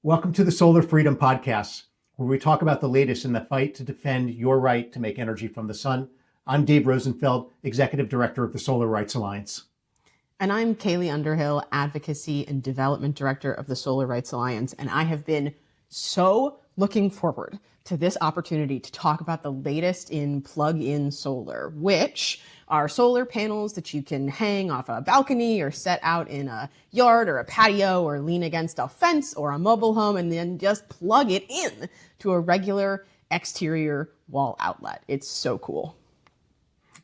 Welcome to the Solar Freedom Podcast, where we talk about the latest in the fight to defend your right to make energy from the sun. I'm Dave Rosenfeld, Executive Director of the Solar Rights Alliance. And I'm Cailey Underhill, Advocacy and Development Director of the Solar Rights Alliance. And I have been so looking forward to this opportunity to talk about the latest in plug-in solar, which are solar panels that you can hang off a balcony or set out in a yard or a patio or lean against a fence or a mobile home and then just plug it in to a regular exterior wall outlet. It's so cool.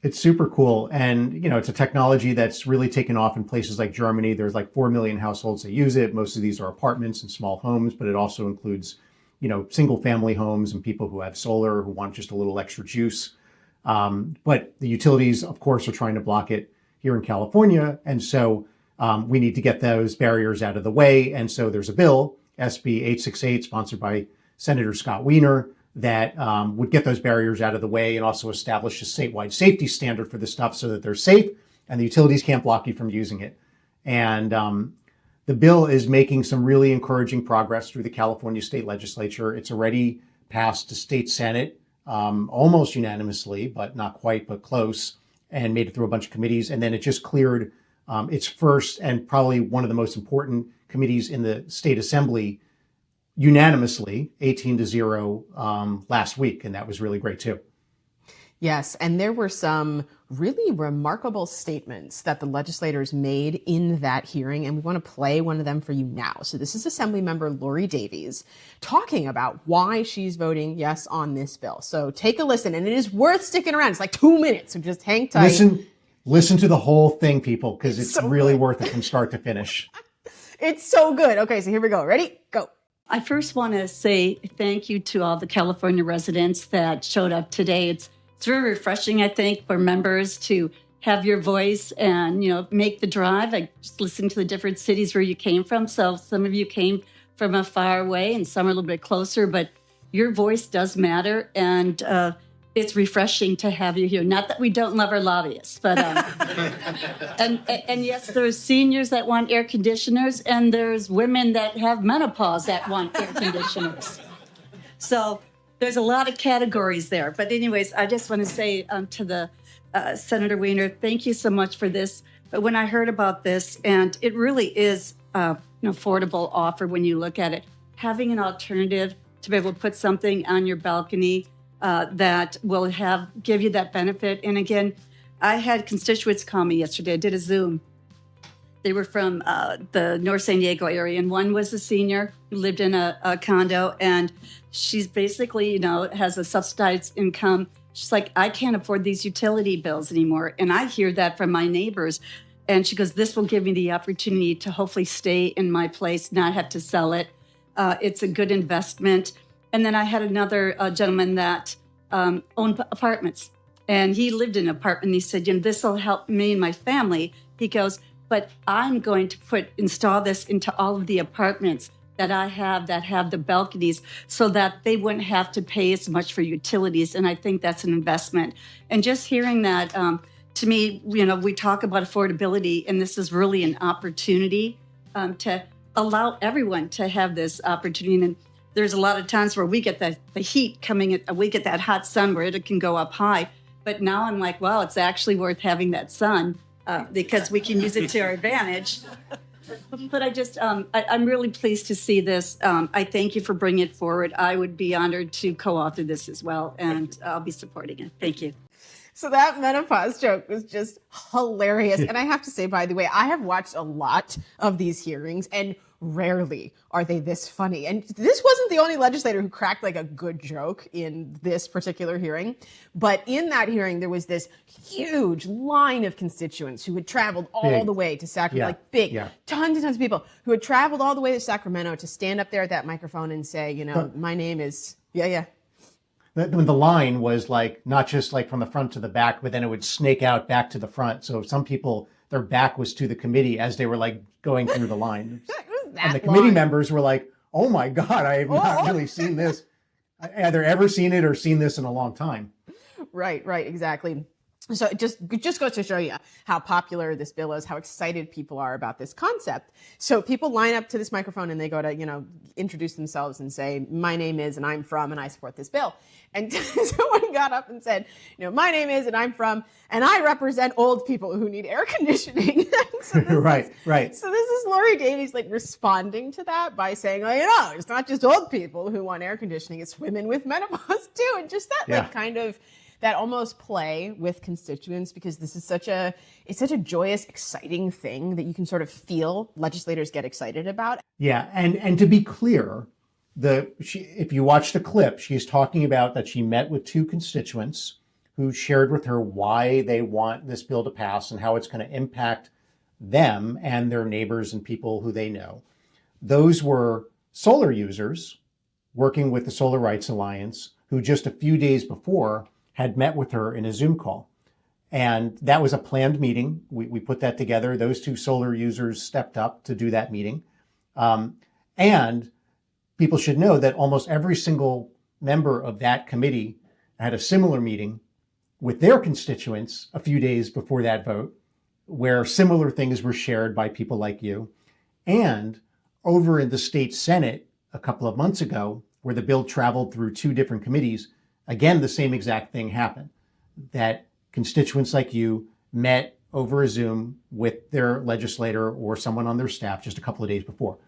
It's super cool. And, it's a technology that's really taken off in places like Germany. There's like 4 million households that use it. Most of these are apartments and small homes, but it also includes, single family homes and people who have solar who want just a little extra juice. But the utilities, of course, are trying to block it here in California. And so we need to get those barriers out of the way. And so there's a bill, SB 868, sponsored by Senator Scott Wiener, that would get those barriers out of the way and also establish a statewide safety standard for this stuff so that they're safe and the utilities can't block you from using it. And the bill is making some really encouraging progress through the California state legislature. It's already passed the state Senate almost unanimously, but not quite, but close, and made it through a bunch of committees. And then it just cleared its first and probably one of the most important committees in the state assembly unanimously, 18-0 last week. And that was really great too. Yes, and there were some really remarkable statements that the legislators made in that hearing, and we want to play one of them for you now. So this is Assemblymember Laurie Davies talking about why she's voting yes on this bill. So take a listen, and it is worth sticking around. It's like 2 minutes, so just hang tight. Listen to the whole thing, people, because it's so really good. Worth it from start to finish. It's so good. Okay, so here we go. Ready? Go. I first want to say thank you to all the California residents that showed up today. It's very refreshing, I think, for members to have your voice and, make the drive. I just listened to the different cities where you came from. So some of you came from a far away and some are a little bit closer, but your voice does matter. And it's refreshing to have you here. Not that we don't love our lobbyists, but and yes, there's seniors that want air conditioners and there's women that have menopause that want air conditioners. So there's a lot of categories there. But anyways, I just want to say to the Senator Wiener, thank you so much for this. But when I heard about this, and it really is an affordable offer when you look at it, having an alternative to be able to put something on your balcony that will give you that benefit. And again, I had constituents call me yesterday. I did a Zoom. They were from the North San Diego area, and one was a senior who lived in a condo, and she's basically, has a subsidized income. She's like, I can't afford these utility bills anymore. And I hear that from my neighbors. And she goes, this will give me the opportunity to hopefully stay in my place, not have to sell it. It's a good investment. And then I had another gentleman that owned apartments, and he lived in an apartment. He said, this will help me and my family. He goes, but I'm going to install this into all of the apartments that I have that have the balconies so that they wouldn't have to pay as much for utilities. And I think that's an investment. And just hearing that, to me, we talk about affordability, and this is really an opportunity to allow everyone to have this opportunity. And there's a lot of times where we get the heat coming, we get that hot sun where it can go up high. But now I'm like, well, it's actually worth having that sun because we can use it to our advantage. But I'm really pleased to see this. I thank you for bringing it forward. I would be honored to co-author this as well, and I'll be supporting it. Thank you. So that menopause joke was just hilarious. And I have to say, by the way, I have watched a lot of these hearings, and rarely are they this funny. And this wasn't the only legislator who cracked like a good joke in this particular hearing. But in that hearing, there was this huge line of constituents who had traveled all the way to Sacramento, tons and tons of people who had traveled all the way to Sacramento to stand up there at that microphone and say, my name is, The line was like not just like from the front to the back, but then it would snake out back to the front. So some people, their back was to the committee as they were like going through the line. And the committee members were like, oh my God, I have not really seen this. Either ever seen it or seen this in a long time. Right, exactly. So it just goes to show you how popular this bill is, how excited people are about this concept. So people line up to this microphone and they go to, introduce themselves and say, my name is, and I'm from, and I support this bill. And someone got up and said, my name is, and I'm from, and I represent old people who need air conditioning. So right. So this is Laurie Davies responding to that by saying, it's not just old people who want air conditioning, it's women with menopause too. And just that kind of that almost play with constituents, because this is such a joyous, exciting thing that you can sort of feel legislators get excited about. Yeah, and to be clear, if you watch the clip, she's talking about that she met with 2 constituents who shared with her why they want this bill to pass and how it's going to impact them and their neighbors and people who they know. Those were solar users working with the Solar Rights Alliance, who just a few days before had met with her in a Zoom call. And that was a planned meeting. We put that together. Those 2 solar users stepped up to do that meeting. And people should know that almost every single member of that committee had a similar meeting with their constituents a few days before that vote, where similar things were shared by people like you. And over in the state Senate a couple of months ago, where the bill traveled through 2 different committees, again, the same exact thing happened, that constituents like you met over a Zoom with their legislator or someone on their staff just a couple of days before.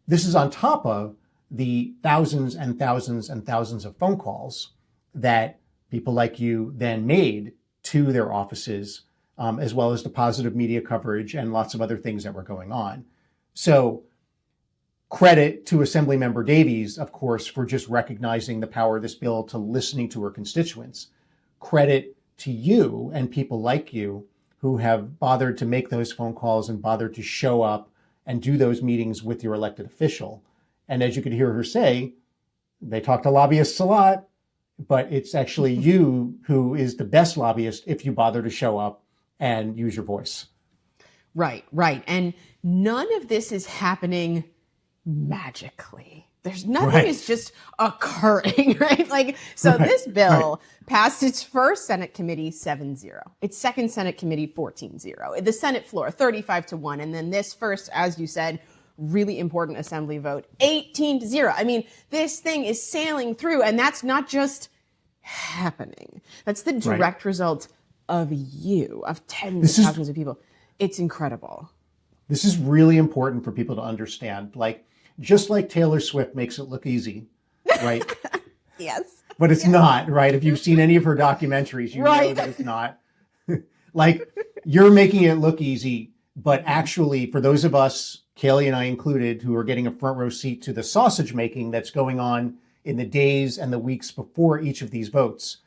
This is on top of the thousands and thousands and thousands of phone calls that people like you then made to their offices, as well as the positive media coverage and lots of other things that were going on. So credit to Assemblymember Davies, of course, for just recognizing the power of this bill, to listening to her constituents. Credit to you and people like you who have bothered to make those phone calls and bothered to show up and do those meetings with your elected official. And as you could hear her say, they talk to lobbyists a lot, but it's actually you who is the best lobbyist if you bother to show up and use your voice. Right. And none of this is happening magically. There's nothing is just occurring, right? This bill passed its first Senate committee 7-0, its second Senate committee 14-0, the Senate floor 35-1, and then this first, as you said, really important assembly vote 18-0. I mean, this thing is sailing through, and that's not just happening. That's the direct result of tens of thousands of people. It's incredible. This is really important for people to understand. Just like Taylor Swift makes it look easy, right? Yes. But it's not, right? If you've seen any of her documentaries, you know that it's not. You're making it look easy, but actually, for those of us, Cailey and I included, who are getting a front row seat to the sausage making that's going on in the days and the weeks before each of these votes,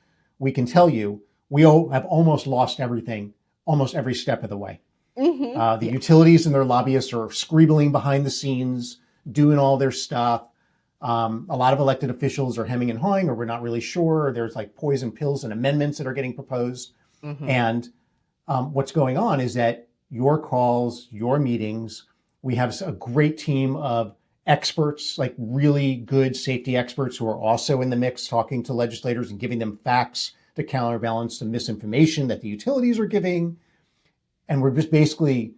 we can tell you, we all have almost lost everything, almost every step of the way. Mm-hmm. The utilities and their lobbyists are scribbling behind the scenes, doing all their stuff. A lot of elected officials are hemming and hawing, or we're not really sure. There's poison pills and amendments that are getting proposed. Mm-hmm. And what's going on is that your calls, your meetings, we have a great team of experts, really good safety experts who are also in the mix talking to legislators and giving them facts to counterbalance the misinformation that the utilities are giving. And we're just basically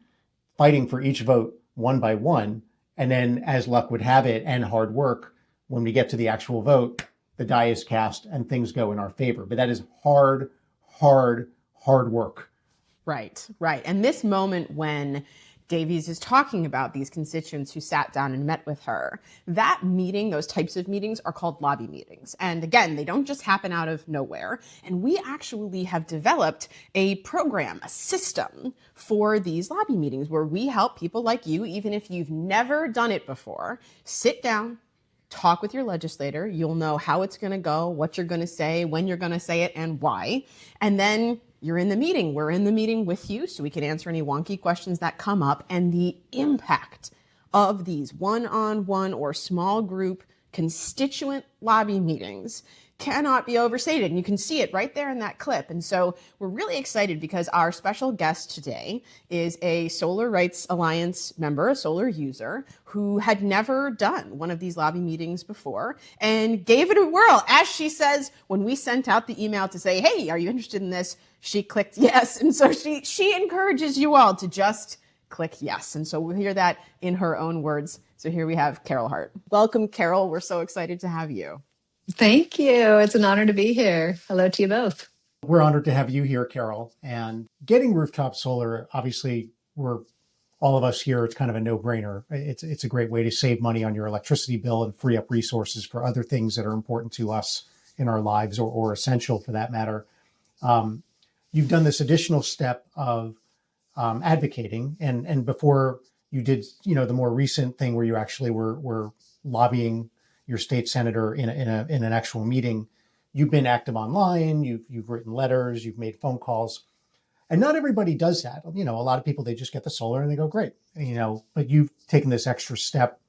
fighting for each vote one by one. And then, as luck would have it, and hard work, when we get to the actual vote, the die is cast and things go in our favor. But that is hard work. Right. And this moment when Davies is talking about these constituents who sat down and met with her, that meeting, those types of meetings, are called lobby meetings. And again, they don't just happen out of nowhere. And we actually have developed a program, a system for these lobby meetings where we help people like you, even if you've never done it before, sit down, talk with your legislator. You'll know how it's going to go, what you're going to say, when you're going to say it, and why. And then you're in the meeting. We're in the meeting with you so we can answer any wonky questions that come up. And the impact of these one-on-one or small group constituent lobby meetings cannot be overstated. And you can see it right there in that clip. And so we're really excited because our special guest today is a Solar Rights Alliance member, a solar user, who had never done one of these lobby meetings before and gave it a whirl. As she says, when we sent out the email to say, hey, are you interested in this? she clicked yes. And so she encourages you all to just click yes. And so we'll hear that in her own words. So here we have Carol Hart. Welcome, Carol. We're so excited to have you. Thank you. It's an honor to be here. Hello to you both. We're honored to have you here, Carol. And getting rooftop solar, obviously, we're all of us here, it's kind of a no-brainer. It's a great way to save money on your electricity bill and free up resources for other things that are important to us in our lives or essential for that matter. You've done this additional step of advocating, and before you did, the more recent thing where you actually were lobbying your state senator in an actual meeting. You've been active online. You've written letters. You've made phone calls. And not everybody does that. A lot of people, they just get the solar and they go, great. But you've taken this extra step.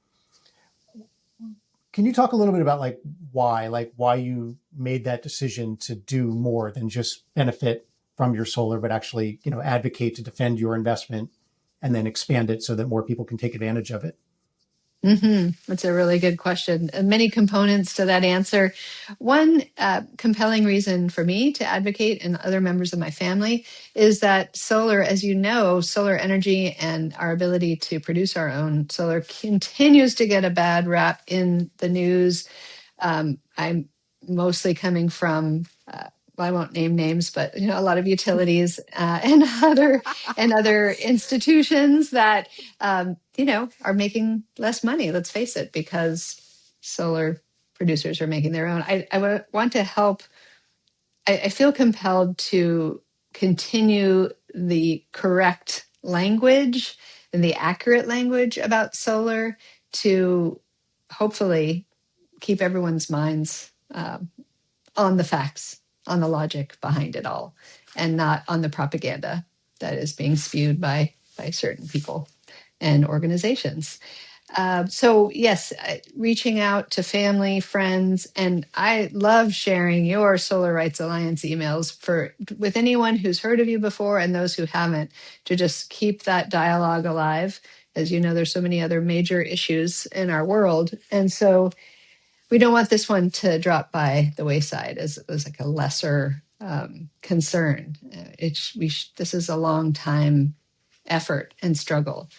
Can you talk a little bit about why you made that decision to do more than just benefit from your solar, but actually, advocate to defend your investment and then expand it so that more people can take advantage of it? That's a really good question. Many components to that answer. One compelling reason for me to advocate and other members of my family is that solar, as you know, solar energy and our ability to produce our own solar continues to get a bad rap in the news. I'm mostly coming from I won't name names, but a lot of utilities and other institutions that are making less money. Let's face it, because solar producers are making their own. I want to help. I feel compelled to continue the correct language and the accurate language about solar to hopefully keep everyone's minds on the facts, on the logic behind it all, and not on the propaganda that is being spewed by certain people and organizations. So yes, reaching out to family, friends, and I love sharing your Solar Rights Alliance emails with anyone who's heard of you before and those who haven't, to just keep that dialogue alive. As you know, there's so many other major issues in our world, and so we don't want this one to drop by the wayside as like a lesser concern. This is a long time effort and struggle.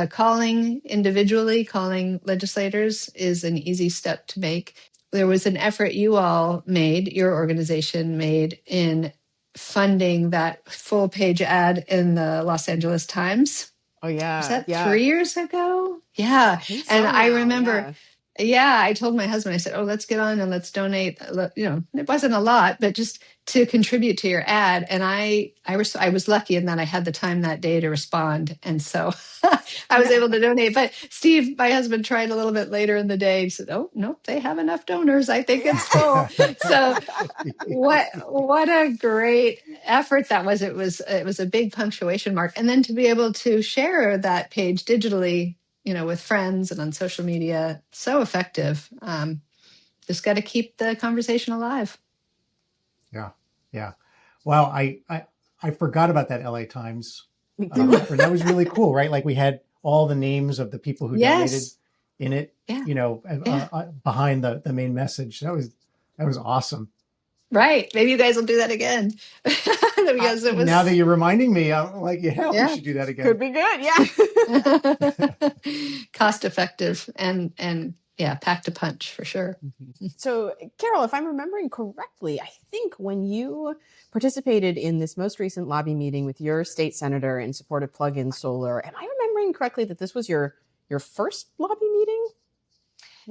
Calling individually, calling legislators is an easy step to make. There was an effort your organization made in funding that full page ad in the Los Angeles Times. Oh, yeah. Was that 3 years ago? Yeah. I think so And I now, remember, I told my husband, I said, let's get on and let's donate. It wasn't a lot, but just to contribute to your ad. And I was lucky in that I had the time that day to respond. And so I was able to donate. But Steve, my husband, tried a little bit later in the day. He said, oh, no, they have enough donors. I think it's full. So what a great effort that was. It was a big punctuation mark. And then to be able to share that page digitally, with friends and on social media, so effective. Just got to keep the conversation alive. Yeah. Wow. I forgot about that LA Times. That was really cool, right? Like we had all the names of the people who donated in it, behind the main message. That was awesome. Right. Maybe you guys will do that again. Because it was... Now that you're reminding me, I'm like, we should do that again. Could be good. Yeah. Cost effective and packed a punch for sure. So, Carol, if I'm remembering correctly, I think when you participated in this most recent lobby meeting with your state senator in support of plug-in solar, am I remembering correctly that this was your first lobby meeting?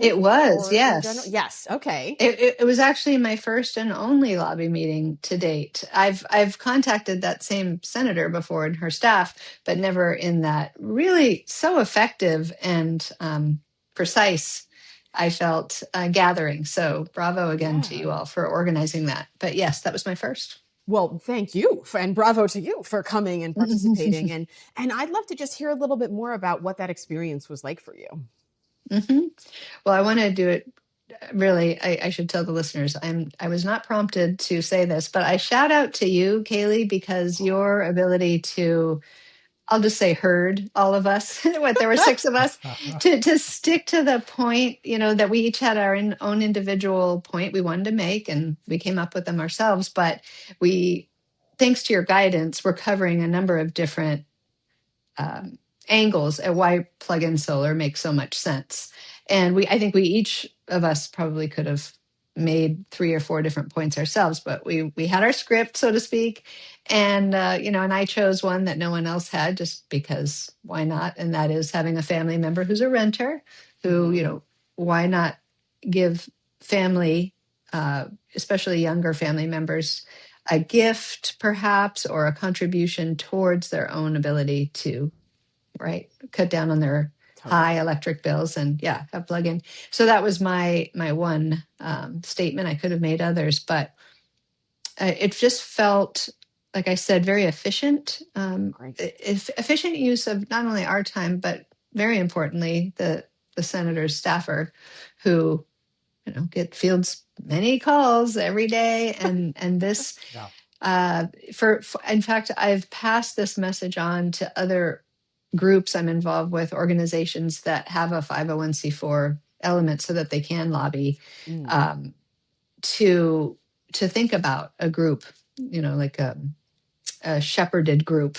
It was, yes. Yes. Okay. It was actually my first and only lobby meeting to date. I've contacted that same senator before and her staff, but never in that really so effective and precise, I felt, gathering. So bravo again to you all for organizing that. But yes, that was my first. Well, thank you, and bravo to you for coming and participating. and I'd love to just hear a little bit more about what that experience was like for you. Mm-hmm. Well, I want to do it. Really, I should tell the listeners, I was not prompted to say this, but I shout out to you, Cailey, because your ability to I'll just say heard all of us, what there were 6 of us, to stick to the point, that we each had our own individual point we wanted to make, and we came up with them ourselves. But we, thanks to your guidance, we're covering a number of different angles at why plug-in solar makes so much sense. And I think we each of us probably could have made 3 or 4 different points ourselves, but we had our script, so to speak. And, and I chose one that no one else had, just because why not? And that is having a family member who's a renter who, why not give family, especially younger family members, a gift perhaps, or a contribution towards their own ability to, right, cut down on their high electric bills and have plug-in. So that was my one statement. I could have made others, but it just felt, like I said, very efficient. Efficient use of not only our time, but very importantly, the senator's staffer, who fields many calls every day, and this. In fact, I've passed this message on to other groups I'm involved with, organizations that have a 501c4 element, so that they can lobby to think about a group, like a shepherded group,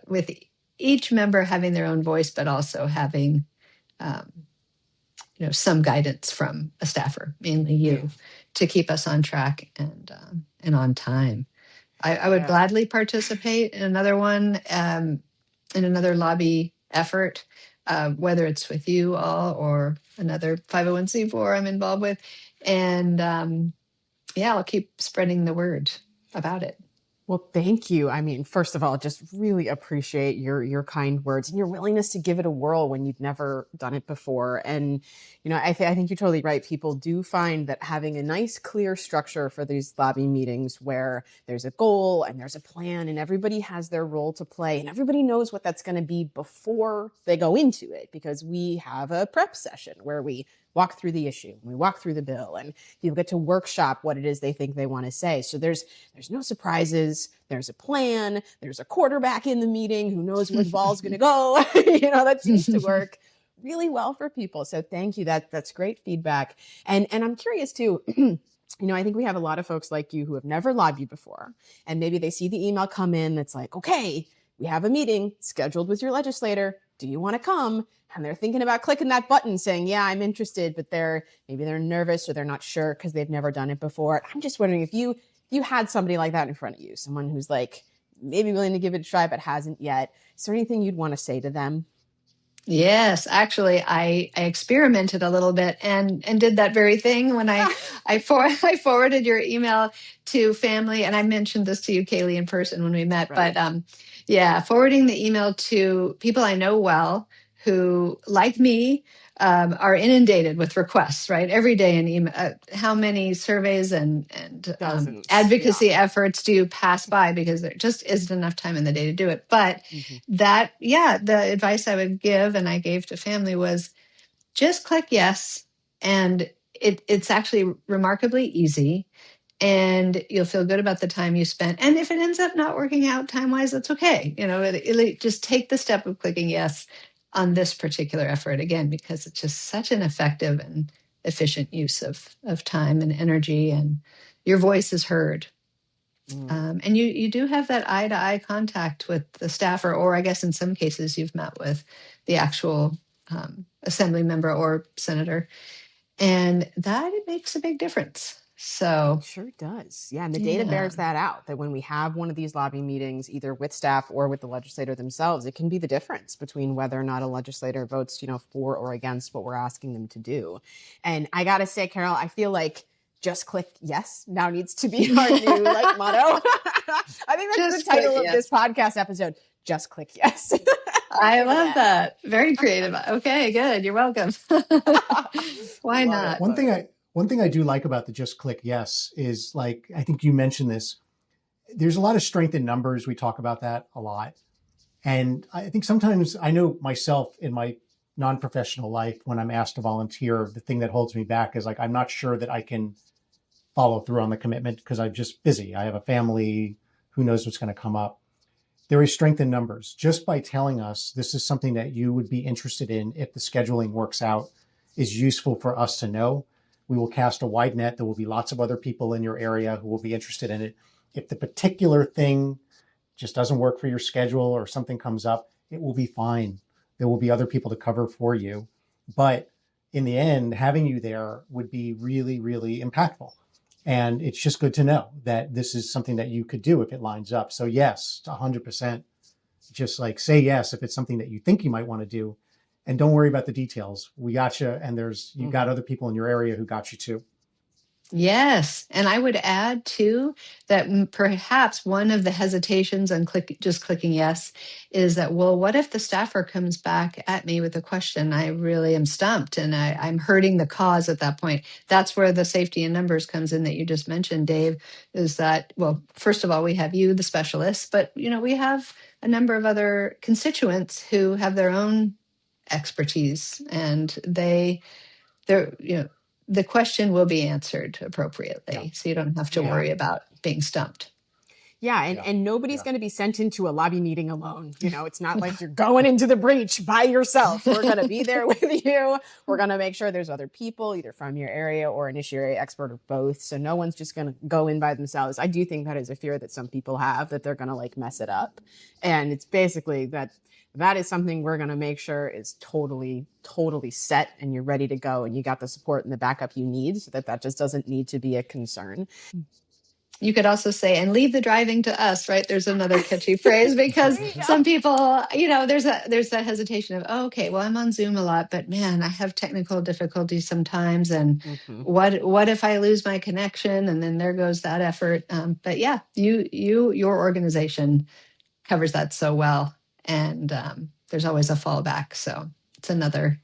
with each member having their own voice, but also having some guidance from a staffer, mainly you, to keep us on track and on time. I would gladly participate in another one, in another lobby effort, whether it's with you all or another 501c4 I'm involved with. And I'll keep spreading the word about it. Well, thank you. I mean, first of all, just really appreciate your kind words and your willingness to give it a whirl when you've never done it before. And, I think you're totally right. People do find that having a nice, clear structure for these lobby meetings where there's a goal and there's a plan and everybody has their role to play and everybody knows what that's going to be before they go into it, because we have a prep session where we walk through the issue, we walk through the bill, and people get to workshop what it is they think they want to say. So there's no surprises. There's a plan. There's a quarterback in the meeting who knows where the ball's going to go. That seems to work really well for people. So thank you. That's great feedback. And I'm curious too. I think we have a lot of folks like you who have never lobbied before, and maybe they see the email come in that's like, okay, we have a meeting scheduled with your legislator. Do you want to come? And they're thinking about clicking that button saying, yeah, I'm interested, but maybe they're nervous or they're not sure because they've never done it before. I'm just wondering if you had somebody like that in front of you, someone who's like maybe willing to give it a try but hasn't yet. Is there anything you'd want to say to them? Yes, actually, I experimented a little bit and did that very thing when I forwarded your email to family, and I mentioned this to you, Cailey, in person when we met. Right. But forwarding the email to people I know well, who, like me, are inundated with requests, right? Every day in email. How many surveys and advocacy efforts do you pass by because there just isn't enough time in the day to do it? But the advice I would give, and I gave to family, was just click yes. And it's actually remarkably easy. And you'll feel good about the time you spent. And if it ends up not working out time-wise, that's okay. Just take the step of clicking yes on this particular effort, again, because it's just such an effective and efficient use of time and energy, and your voice is heard. And you do have that eye-to-eye contact with the staffer, or I guess in some cases you've met with the actual assembly member or senator, and that makes a big difference. So it sure does. Yeah. And the data bears that out, that when we have one of these lobby meetings, either with staff or with the legislator themselves, it can be the difference between whether or not a legislator votes, for or against what we're asking them to do. And I got to say, Carol, I feel like just click yes now needs to be our new motto. I think that's just the title of this podcast episode. Just click yes. I love that. Very creative. Okay, good. You're welcome. Why not? One thing I do like about the just click yes is, like, I think you mentioned this, there's a lot of strength in numbers. We talk about that a lot. And I think sometimes, I know myself in my non-professional life, when I'm asked to volunteer, the thing that holds me back is, like, I'm not sure that I can follow through on the commitment because I'm just busy. I have a family, who knows what's going to come up. there is strength in numbers. Just by telling us this is something that you would be interested in, if the scheduling works out, is useful for us to know. We will cast a wide net. There will be lots of other people in your area who will be interested in it. If the particular thing just doesn't work for your schedule or something comes up, it will be fine. There will be other people to cover for you. But in the end, having you there would be really, really impactful. And it's just good to know that this is something that you could do if it lines up. So yes, 100%, just like say yes if it's something that you think you might want to do. And don't worry about the details. We got you. And you've got other people in your area who got you too. Yes. And I would add too that perhaps one of the hesitations on just clicking yes is that, well, what if the staffer comes back at me with a question? I really am stumped and I'm hurting the cause at that point. That's where the safety in numbers comes in that you just mentioned, Dave, is that, well, first of all, we have you, the specialist, but we have a number of other constituents who have their own expertise, and they're the question will be answered appropriately. So you don't have to worry about being stumped. Yeah, and nobody's going to be sent into a lobby meeting alone. It's not like you're going into the breach by yourself. We're going to be there with you. We're going to make sure there's other people, either from your area or an issue area expert or both. So no one's just going to go in by themselves. I do think that is a fear that some people have, that they're going to mess it up. And it's basically that is something we're going to make sure is totally, totally set and you're ready to go and you got the support and the backup you need so that just doesn't need to be a concern. You could also say, and leave the driving to us, right? There's another catchy phrase because some people, there's that hesitation of, oh, okay, well, I'm on Zoom a lot, but man, I have technical difficulties sometimes. And what if I lose my connection? And then there goes that effort. But yeah, your organization covers that so well. And there's always a fallback. So it's another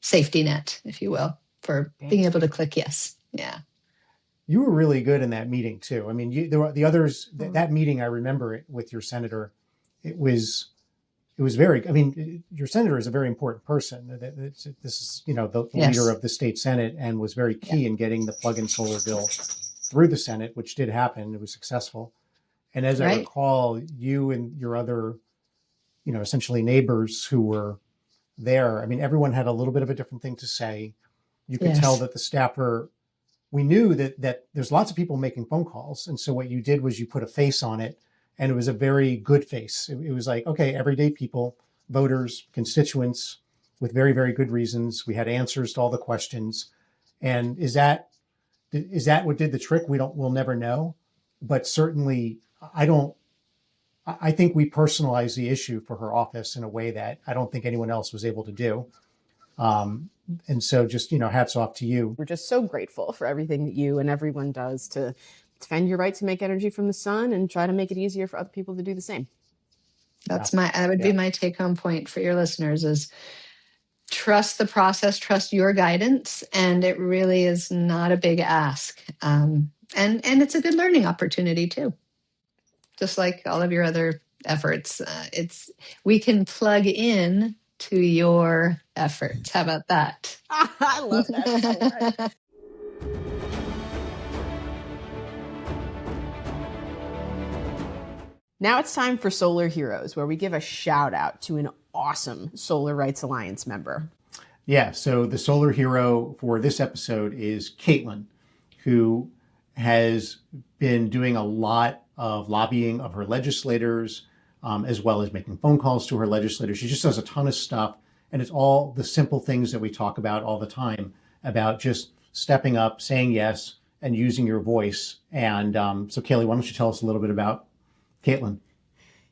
safety net, if you will, for being able to click yes. Yeah. You were really good in that meeting too. I mean, there were the others, that meeting, I remember it with your senator. It was very, I mean, your senator is a very important person. This is, the leader of the state Senate and was very key in getting the plug-in solar bill through the Senate, which did happen. It was successful. And as I recall, you and your other, essentially neighbors who were there, I mean, everyone had a little bit of a different thing to say. You could tell that the staffer, we knew that there's lots of people making phone calls. And so what you did was you put a face on it, and it was a very good face. It was like, okay, everyday people, voters, constituents with very, very good reasons. We had answers to all the questions. And is that what did the trick? We'll never know. But certainly I think we personalized the issue for her office in a way that I don't think anyone else was able to do. And so just, hats off to you. We're just so grateful for everything that you and everyone does to defend your right to make energy from the sun and try to make it easier for other people to do the same. That would be my take home point for your listeners is trust the process, trust your guidance. And it really is not a big ask. And it's a good learning opportunity too. Just like all of your other efforts, we can plug in to your efforts. How about that? I love that so much. Now it's time for Solar Heroes, where we give a shout out to an awesome Solar Rights Alliance member. Yeah, so the solar hero for this episode is Caitlin, who has been doing a lot of lobbying of her legislators, as well as making phone calls to her legislators. She just does a ton of stuff. And it's all the simple things that we talk about all the time about just stepping up, saying yes, and using your voice. And so, Cailey, why don't you tell us a little bit about Caitlin?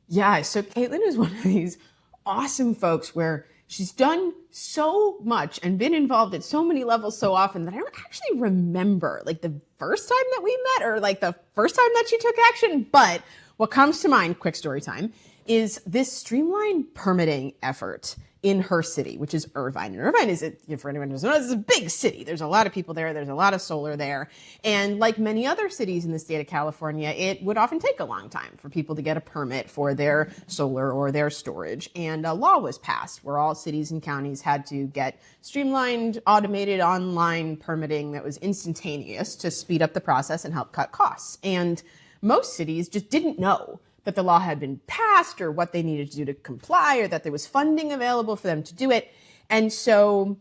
Yeah, so Caitlin is one of these awesome folks where she's done so much and been involved at so many levels so often that I don't actually remember the first time that we met or the first time that she took action. But what comes to mind, quick story time, is this streamlined permitting effort in her city, which is Irvine. And Irvine is, for anyone who doesn't know, it's a big city. There's a lot of people there. There's a lot of solar there. And like many other cities in the state of California, it would often take a long time for people to get a permit for their solar or their storage. And a law was passed where all cities and counties had to get streamlined, automated online permitting that was instantaneous to speed up the process and help cut costs. And most cities just didn't know that the law had been passed or what they needed to do to comply or that there was funding available for them to do it. And so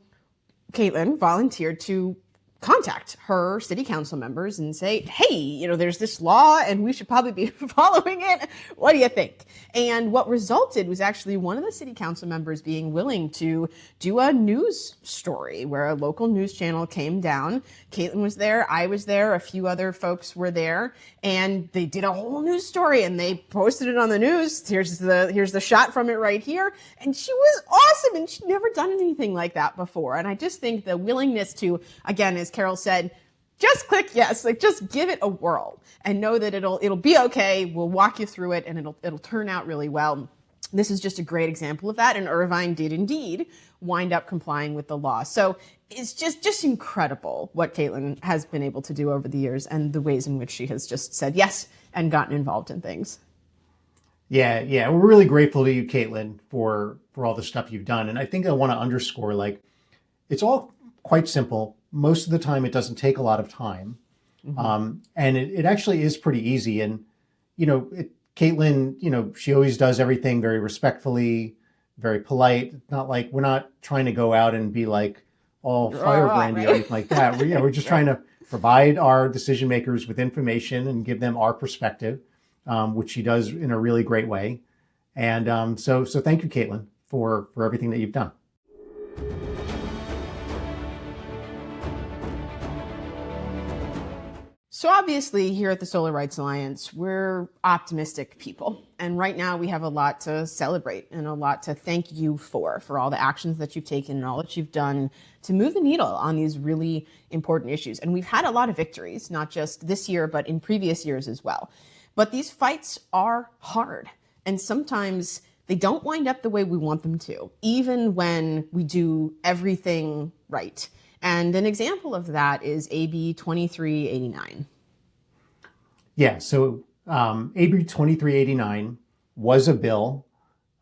Caitlin volunteered to contact her city council members and say, hey, there's this law and we should probably be following it. What do you think? And what resulted was actually one of the city council members being willing to do a news story where a local news channel came down. Caitlin was there. I was there. A few other folks were there, and they did a whole news story and they posted it on the news. Here's the shot from it right here. And she was awesome. And she'd never done anything like that before. And I just think the willingness to, again, as Carol said, just click yes, like just give it a whirl and know that it'll be okay. We'll walk you through it and it'll turn out really well. This is just a great example of that. And Irvine did indeed wind up complying with the law. So it's just incredible what Caitlin has been able to do over the years and the ways in which she has just said yes and gotten involved in things. Yeah. We're really grateful to you, Caitlin, for all the stuff you've done. And I think I want to underscore, it's all quite simple. Most of the time, it doesn't take a lot of time. Mm-hmm. And it actually is pretty easy. And, Caitlin, she always does everything very respectfully, very polite. It's not like we're not trying to go out and be like all firebrandy or anything like that. We're just trying to provide our decision makers with information and give them our perspective, which she does in a really great way. And so thank you, Caitlin, for everything that you've done. So obviously here at the Solar Rights Alliance, we're optimistic people. And right now we have a lot to celebrate and a lot to thank you for all the actions that you've taken and all that you've done to move the needle on these really important issues. And we've had a lot of victories, not just this year, but in previous years as well. But these fights are hard. And sometimes they don't wind up the way we want them to, even when we do everything right. And an example of that is AB 2389. Yeah, so AB 2389 was a bill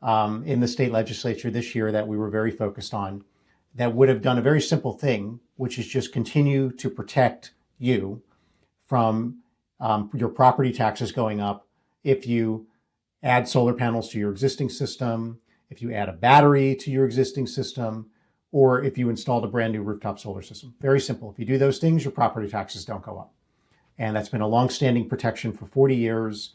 in the state legislature this year that we were very focused on that would have done a very simple thing, which is just continue to protect you from your property taxes going up if you add solar panels to your existing system, if you add a battery to your existing system, or if you installed a brand new rooftop solar system. Very simple. If you do those things, your property taxes don't go up. And that's been a longstanding protection for 40 years.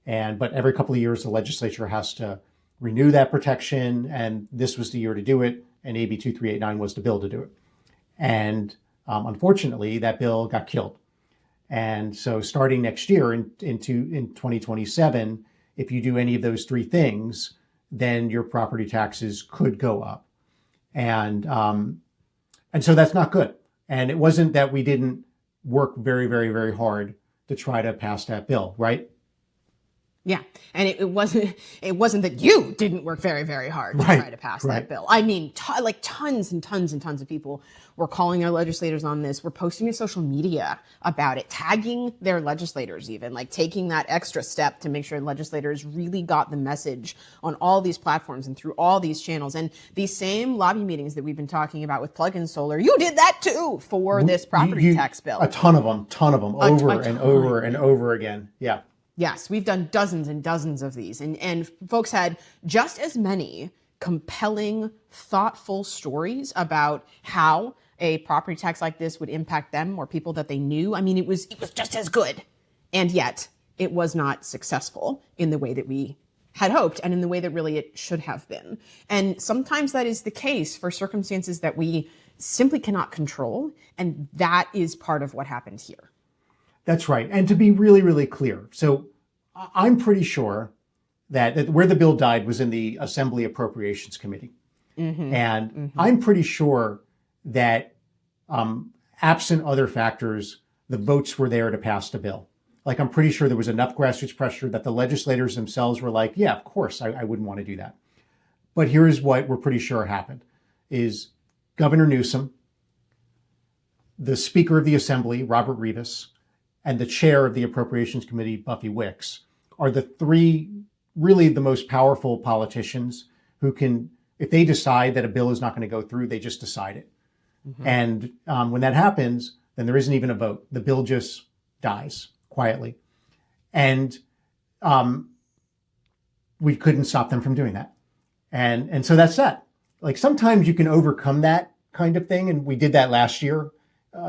But every couple of years, the legislature has to renew that protection. And this was the year to do it. And AB 2389 was the bill to do it. And unfortunately, that bill got killed. And so starting next year in 2027, if you do any of those three things, then your property taxes could go up. And so that's not good. And it wasn't that we didn't work very, very, very hard to try to pass that bill, right? Yeah. And it wasn't that you didn't work very, very hard to try to pass that bill. I mean, tons and tons and tons of people were calling their legislators on this. We're posting to social media about it, tagging their legislators even, taking that extra step to make sure legislators really got the message on all these platforms and through all these channels. And these same lobby meetings that we've been talking about with plug-in solar, you did that too for this property tax bill. A ton of them, over and over and over again. Yeah. Yes, we've done dozens and dozens of these. And folks had just as many compelling, thoughtful stories about how a property tax like this would impact them or people that they knew. I mean, it was just as good. And yet it was not successful in the way that we had hoped and in the way that really it should have been. And sometimes that is the case for circumstances that we simply cannot control. And that is part of what happened here. That's right. And to be really, really clear, so I'm pretty sure that where the bill died was in the Assembly Appropriations Committee. Mm-hmm. And mm-hmm. I'm pretty sure that absent other factors, the votes were there to pass the bill. I'm pretty sure there was enough grassroots pressure that the legislators themselves were like, yeah, of course, I wouldn't want to do that. But here's what we're pretty sure happened is Governor Newsom, the Speaker of the Assembly, Robert Rivas, and the chair of the Appropriations Committee, Buffy Wicks, are the three really the most powerful politicians who can, if they decide that a bill is not going to go through, they just decide it. Mm-hmm. And when that happens, then there isn't even a vote. The bill just dies quietly. And we couldn't stop them from doing that. And so that's that. Like sometimes you can overcome that kind of thing. And we did that last year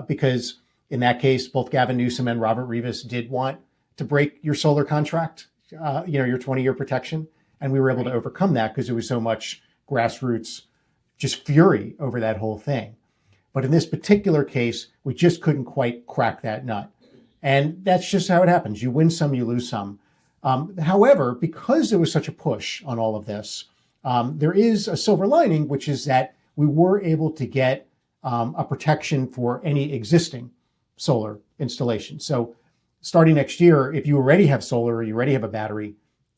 because in that case, both Gavin Newsom and Robert Rivas did want to break your solar contract, your 20-year protection. And we were able to overcome that because there was so much grassroots just fury over that whole thing. But in this particular case, we just couldn't quite crack that nut. And that's just how it happens. You win some, you lose some. However, because there was such a push on all of this, there is a silver lining, which is that we were able to get a protection for any existing solar installation. So starting next year, if you already have solar or you already have a battery,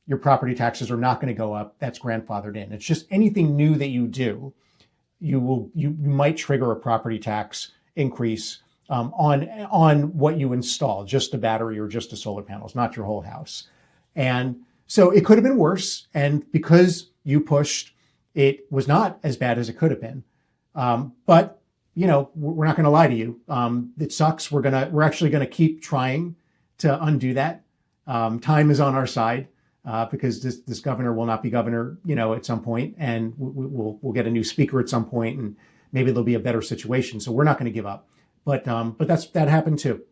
your property taxes are not going to go up. That's grandfathered in. It's just anything new that you do, you might trigger a property tax increase on what you install, just a battery or just a solar panels, not your whole house. And so it could have been worse. And because you pushed, it was not as bad as it could have been. But we're not going to lie to you. It sucks. We're actually going to keep trying to undo that. Time is on our side because this governor will not be governor, at some point, and we'll get a new speaker at some point, and maybe there'll be a better situation. So we're not going to give up. But that happened too.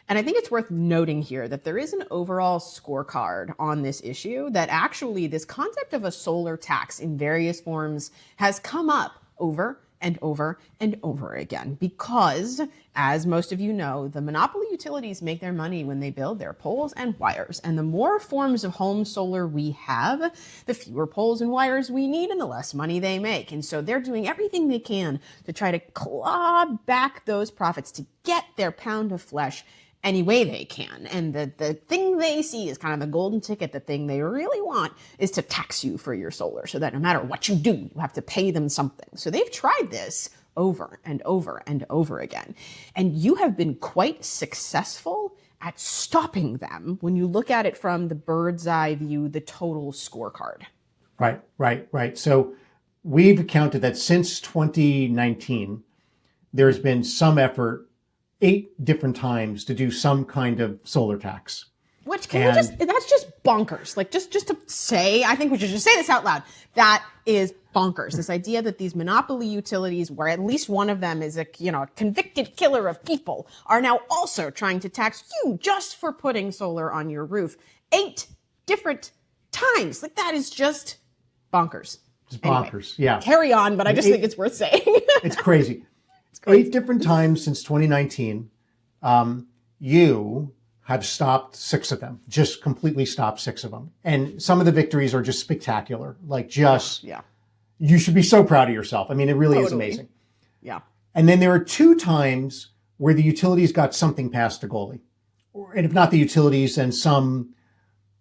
And I think it's worth noting here that there is an overall scorecard on this issue, that actually this concept of a solar tax in various forms has come up over and over and over again, because, as most of you know, the monopoly utilities make their money when they build their poles and wires. And the more forms of home solar we have, the fewer poles and wires we need and the less money they make. And so they're doing everything they can to try to claw back those profits to get their pound of flesh any way they can. And the thing they see is kind of the golden ticket. The thing they really want is to tax you for your solar, so that no matter what you do, you have to pay them something. So they've tried this over and over and over again. And you have been quite successful at stopping them when you look at it from the bird's eye view, the total scorecard. Right. So we've counted that since 2019, there's been some effort 8 different times to do some kind of solar tax. Which that's just bonkers. Like just to say, I think we should just say this out loud. That is bonkers. This idea that these monopoly utilities, where at least one of them is a convicted killer of people, are now also trying to tax you just for putting solar on your roof 8 different times. Like that is just bonkers. It's bonkers. Anyway, yeah. Carry on, but I just think it's worth saying. It's crazy. 8 different times since 2019, you have stopped 6 of them, just completely stopped 6 of them. And some of the victories are just spectacular. Like you should be so proud of yourself. I mean, it really is amazing. Yeah. And then there are 2 times where the utilities got something past the goalie. And if not the utilities, then some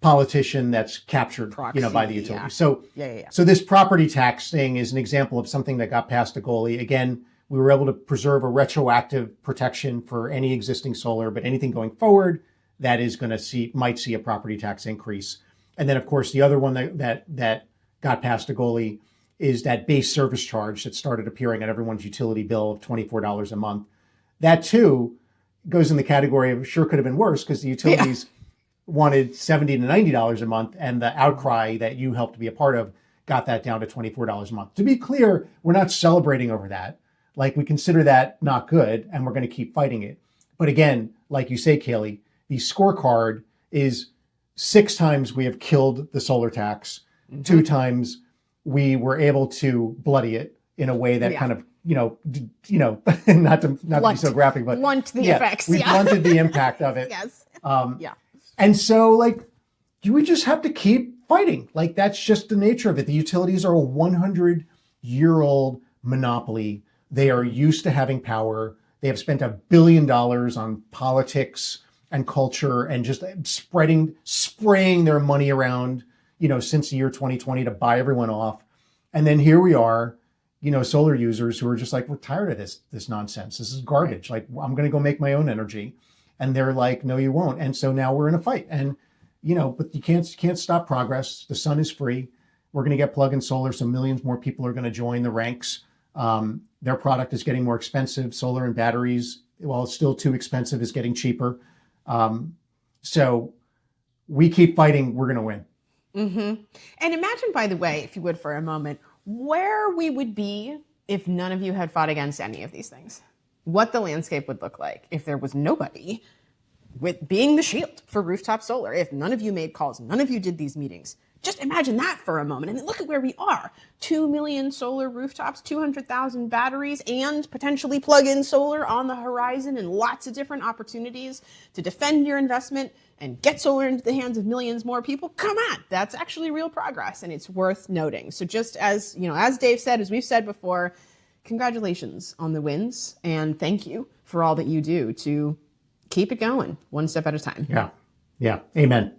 politician that's captured, Proxy, by the utility. Yeah. So, Yeah. So this property tax thing is an example of something that got past the goalie. Again, we were able to preserve a retroactive protection for any existing solar, but anything going forward that is going to might see a property tax increase. And then, of course, the other one that got past the goalie is that base service charge that started appearing on everyone's utility bill of $24 a month. That too goes in the category of sure could have been worse, because the utilities wanted $70 to $90 a month, and the outcry that you helped be a part of got that down to $24 a month. To be clear, we're not celebrating over that. Like, we consider that not good, and we're going to keep fighting it. But again, like you say, Cailey, the scorecard is 6 times we have killed the solar tax, 2 times we were able to bloody it in a way that kind of, not to be so graphic, but blunt the effects. We blunted the impact of it. Yes. And so, we just have to keep fighting. Like, that's just the nature of it. The utilities are a 100-year-old monopoly. They are used to having power. They have spent $1 billion on politics and culture and just spraying their money around, since the year 2020 to buy everyone off. And then here we are, solar users who are just like, we're tired of this nonsense. This is garbage. Like, I'm going to go make my own energy. And they're like, no, you won't. And so now we're in a fight. And, but you can't stop progress. The sun is free. We're going to get plug-in solar, so millions more people are going to join the ranks. Their product is getting more expensive. Solar and batteries, while it's still too expensive, is getting cheaper. So we keep fighting. We're going to win. And imagine, by the way, if you would for a moment, where we would be if none of you had fought against any of these things. What the landscape would look like if there was nobody with being the shield for rooftop solar, if none of you made calls, none of you did these meetings. Just imagine that for a moment. And look at where we are. 2 million solar rooftops, 200,000 batteries, and potentially plug-in solar on the horizon, and lots of different opportunities to defend your investment and get solar into the hands of millions more people. Come on, that's actually real progress, and it's worth noting. So just as, as Dave said, as we've said before, congratulations on the wins, and thank you for all that you do to keep it going one step at a time. Yeah. Amen.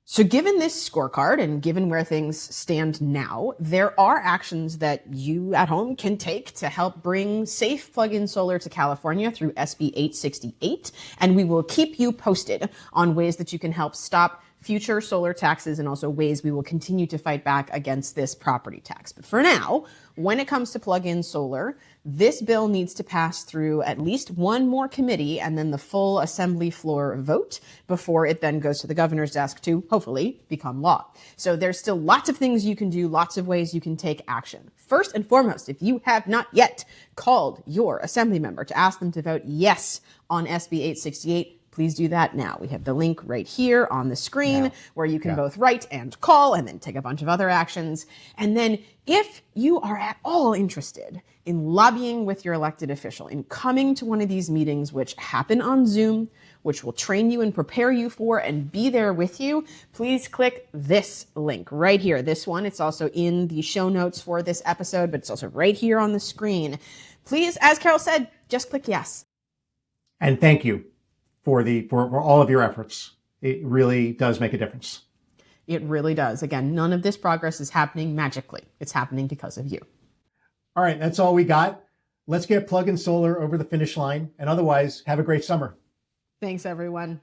So given this scorecard and given where things stand now, there are actions that you at home can take to help bring safe plug-in solar to California through SB 868. And we will keep you posted on ways that you can help stop future solar taxes and also ways we will continue to fight back against this property tax. But for now, when it comes to plug-in solar, this bill needs to pass through at least one more committee and then the full assembly floor vote before it then goes to the governor's desk to hopefully become law. So there's still lots of things you can do, lots of ways you can take action. First and foremost, if you have not yet called your assembly member to ask them to vote yes on SB 868, please do that now. We have the link right here on the screen where you can both write and call and then take a bunch of other actions. And then if you are at all interested in lobbying with your elected official, in coming to one of these meetings, which happen on Zoom, which will train you and prepare you for and be there with you, please click this link right here. This one, it's also in the show notes for this episode, but it's also right here on the screen. Please, as Carol said, just click yes. And thank you for all of your efforts. It really does make a difference. It really does. Again, none of this progress is happening magically. It's happening because of you. All right, that's all we got. Let's get plug-in solar over the finish line, and otherwise, have a great summer. Thanks, everyone.